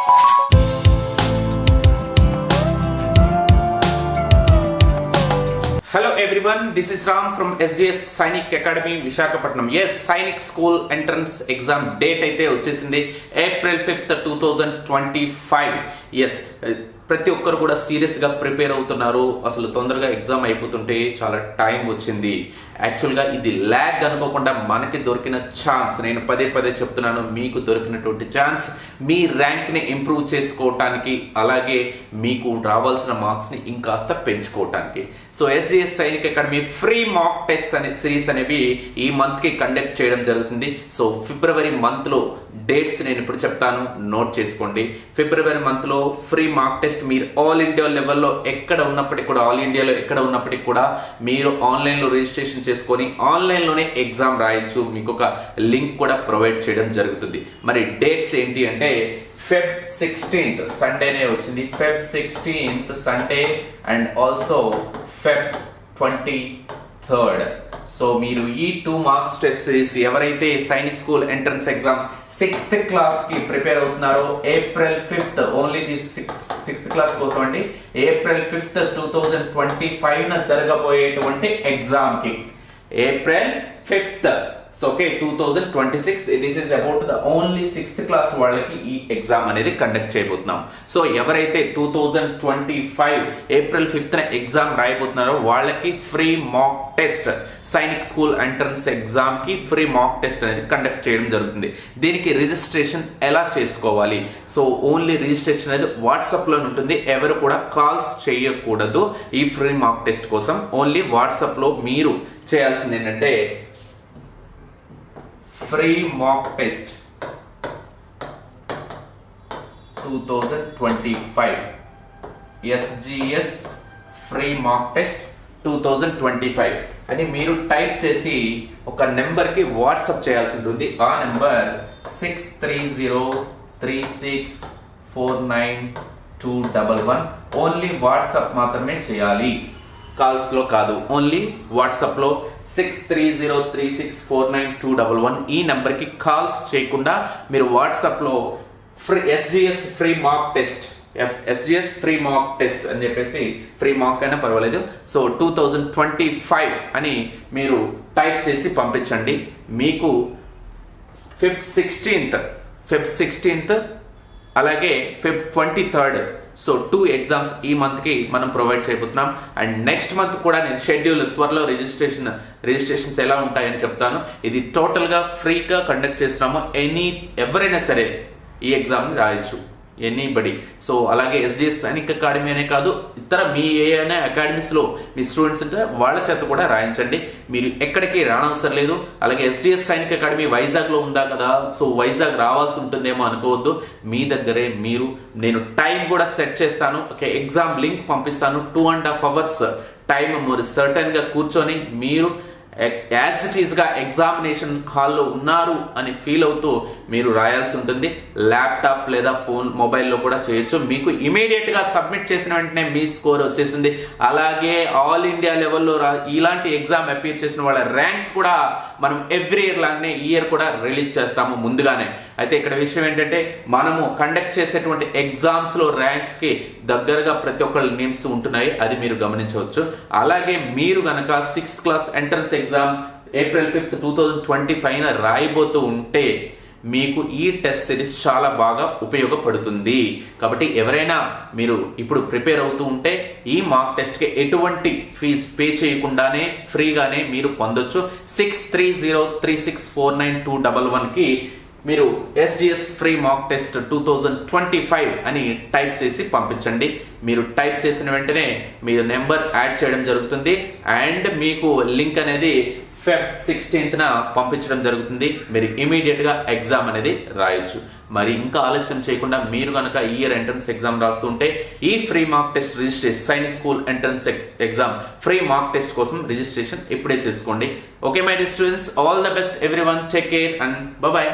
Hello everyone, this is Ram from SGS Sainik Academy, Visakhapatnam. Yes, Sainik School Entrance Exam date అయితే వచ్చేసింది April 5th 2025. Yes, ప్రతి ఒక్కరు కూడా సీరియస్గా prepare అవుతున్నారు. అసలు తొందరగా ఎగ్జామ్ అయిపోతుంటే చాలా టైం వచ్చింది. యాక్చువల్గా ఇది ల్యాగ్ అనుకోకుండా మనకి దొరికిన ఛాన్స్. నేను పదే పదే చెప్తున్నాను, మీకు దొరికినటువంటి ఛాన్స్ మీ ర్యాంక్ని ఇంప్రూవ్ చేసుకోవటానికి, అలాగే మీకు రావాల్సిన మార్క్స్ని ఇంకాస్త పెంచుకోవటానికి. So SGS Sainik academy free mock test అనే సిరీస్ అనేవి ఈ మంత్కి కండక్ట్ చేయడం జరుగుతుంది. సో ఫిబ్రవరి మంత్లో డేట్స్ నేను ఇప్పుడు చెప్తాను, నోట్ చేసుకోండి. ఫిబ్రవరి మంత్లో ఫ్రీ మాక్ టెస్ట్ మీరు ఆల్ ఇండియా లెవెల్లో ఎక్కడ ఉన్నప్పటికీ కూడా, ఆల్ ఇండియాలో ఎక్కడ ఉన్నప్పటికీ కూడా మీరు ఆన్లైన్లో రిజిస్ట్రేషన్ చేసుకొని ఆన్లైన్లోనే ఎగ్జామ్ రాయొచ్చు. మీకు ఒక లింక్ కూడా ప్రొవైడ్ చేయడం జరుగుతుంది. మరి డేట్స్ ఏంటి అంటే Feb 16th సండేనే వచ్చింది. Feb 16th Sunday and also Feb 23rd. So మీరు ఈ 2 మార్క్స్ టెస్ట్ సిరీస్ ఎవరైతే Sainik school entrance exam 6th class కి ప్రిపేర్ అవుతున్నారో April 5th only the 6th class కోసం అండి, April 5th 2025 జరగబోయేటువంటి ఎగ్జామ్ కి April 5th. So okay, 2026 this is about the only 6th class వాళ్ళకి ఈ ఎగ్జామ్ అనేది కండక్ట్ చేయబోతున్నాం. సో ఎవరైతే 2025 April 5th ఎగ్జామ్ రాయబోతున్నారో వాళ్ళకి free mock test, Sainik school entrance exam కి ఫ్రీ మాక్ టెస్ట్ అనేది కండక్ట్ చేయడం జరుగుతుంది. దీనికి రిజిస్ట్రేషన్ ఎలా చేసుకోవాలి? సో ఓన్లీ రిజిస్ట్రేషన్ అనేది వాట్సాప్ లో ఉంటుంది. ఎవరు కూడా కాల్స్ చేయకూడదు ఈ ఫ్రీ మాక్ టెస్ట్ కోసం. ఓన్లీ వాట్సాప్ లో మీరు చేయాల్సింది ఏంటంటే free mock test 2025 SGS free mock test 2025 అని మీరు టైప్ చేసి ఒక నెంబర్కి వాట్సాప్ చేయాల్సి ఉంటుంది. ఆ నెంబర్ 6303649211. ఓన్లీ వాట్సాప్ మాత్రమే చేయాలి, కాల్స్ లో కాదు. ఓన్లీ వాట్సాప్ లో 6303649211 ఈ నెంబర్ కి కాల్స్ చేయకుండా మీరు వాట్సాప్ లో SGS free mock test, SGS free mock test అని చెప్పేసి, ఫ్రీ మాక్ అయినా పర్వాలేదు, సో 2025 అని మీరు టైప్ చేసి పంపించండి. మీకు Feb 16th అలాగే Feb 23rd, సో 2 ఎగ్జామ్స్ ఈ మంత్కి మనం ప్రొవైడ్ చేయబోతున్నాం. అండ్ నెక్స్ట్ మంత్ కూడా నేను షెడ్యూల్ త్వరలో రిజిస్ట్రేషన్స్ ఎలా ఉంటాయని చెప్తాను. ఇది టోటల్గా ఫ్రీగా కండక్ట్ చేస్తున్నాము. ఎవరైనా సరే ఈ ఎగ్జామ్ని రాయొచ్చు, ఎనీబడి. సో అలాగే ఎస్జిఎస్ సైనిక్ అకాడమీ అనే కాదు, ఇతర మీ ఏమైనా అకాడమీస్లో మీ స్టూడెంట్స్ ఉంటే వాళ్ళ చేత కూడా రాయించండి. మీరు ఎక్కడికి రానవసరం లేదు. అలాగే ఎస్జిఎస్ సైనిక్ అకాడమీ వైజాగ్లో ఉందా కదా, సో వైజాగ్ రావాల్సి ఉంటుందేమో అనుకోవద్దు. మీ దగ్గరే మీరు, నేను టైం కూడా సెట్ చేస్తాను. ఓకే, ఎగ్జామ్ లింక్ పంపిస్తాను. 2.5 hours టైం మీరు సర్టన్గా కూర్చొని మీరు యాజ్ ఇట్ ఈస్గా ఎగ్జామినేషన్ హాల్లో ఉన్నారు అని ఫీల్ అవుతూ మీరు రాయాల్సి ఉంటుంది. ల్యాప్టాప్ లేదా ఫోన్, మొబైల్లో కూడా చేయొచ్చు. మీకు ఇమీడియట్గా సబ్మిట్ చేసిన వెంటనే మీ స్కోర్ వచ్చేసింది. అలాగే ఆల్ ఇండియా లెవెల్లో ఇలాంటి ఎగ్జామ్ అపీర్ చేసిన వాళ్ళ ర్యాంక్స్ కూడా మనం ఎవ్రీ ఇయర్ లాగానే ఈ ఇయర్ కూడా రిలీజ్ చేస్తాము ముందుగానే. అయితే ఇక్కడ విషయం ఏంటంటే, మనము కండక్ట్ చేసేటువంటి ఎగ్జామ్స్లో ర్యాంక్స్కి దగ్గరగా ప్రతి ఒక్కళ్ళ నేమ్స్ ఉంటున్నాయి, అది మీరు గమనించవచ్చు. అలాగే మీరు కనుక 6th class entrance exam April 5th 2025 రాయబోతూ ఉంటే మీకు ఈ టెస్ట్ సిరీస్ చాలా బాగా ఉపయోగపడుతుంది. కాబట్టి ఎవరైనా మీరు ఇప్పుడు ప్రిపేర్ అవుతూ ఉంటే ఈ మాక్ టెస్ట్కి ఎటువంటి ఫీజు పే చేయకుండానే ఫ్రీగానే మీరు పొందొచ్చు. 6303649211కి మీరు ఎస్జిఎస్ ఫ్రీ మాక్ టెస్ట్ 2025 అని టైప్ చేసి పంపించండి. మీరు టైప్ చేసిన వెంటనే మీ నెంబర్ యాడ్ చేయడం జరుగుతుంది అండ్ మీకు లింక్ అనేది Feb 16th పంపించడం జరుగుతుంది. మీరు ఇమీడియట్గా ఎగ్జామ్ అనేది రాయొచ్చు. మరి ఇంకా ఆలస్యం చేయకుండా మీరు కనుక ఈ ఇయర్ ఎంట్రన్స్ ఎగ్జామ్ రాస్తుంటే ఈ free mock test registration, Sainik school entrance exam free mock test కోసం రిజిస్ట్రేషన్ ఇప్పుడే చేసుకోండి. Okay my dear students, all the best everyone, take care and bye.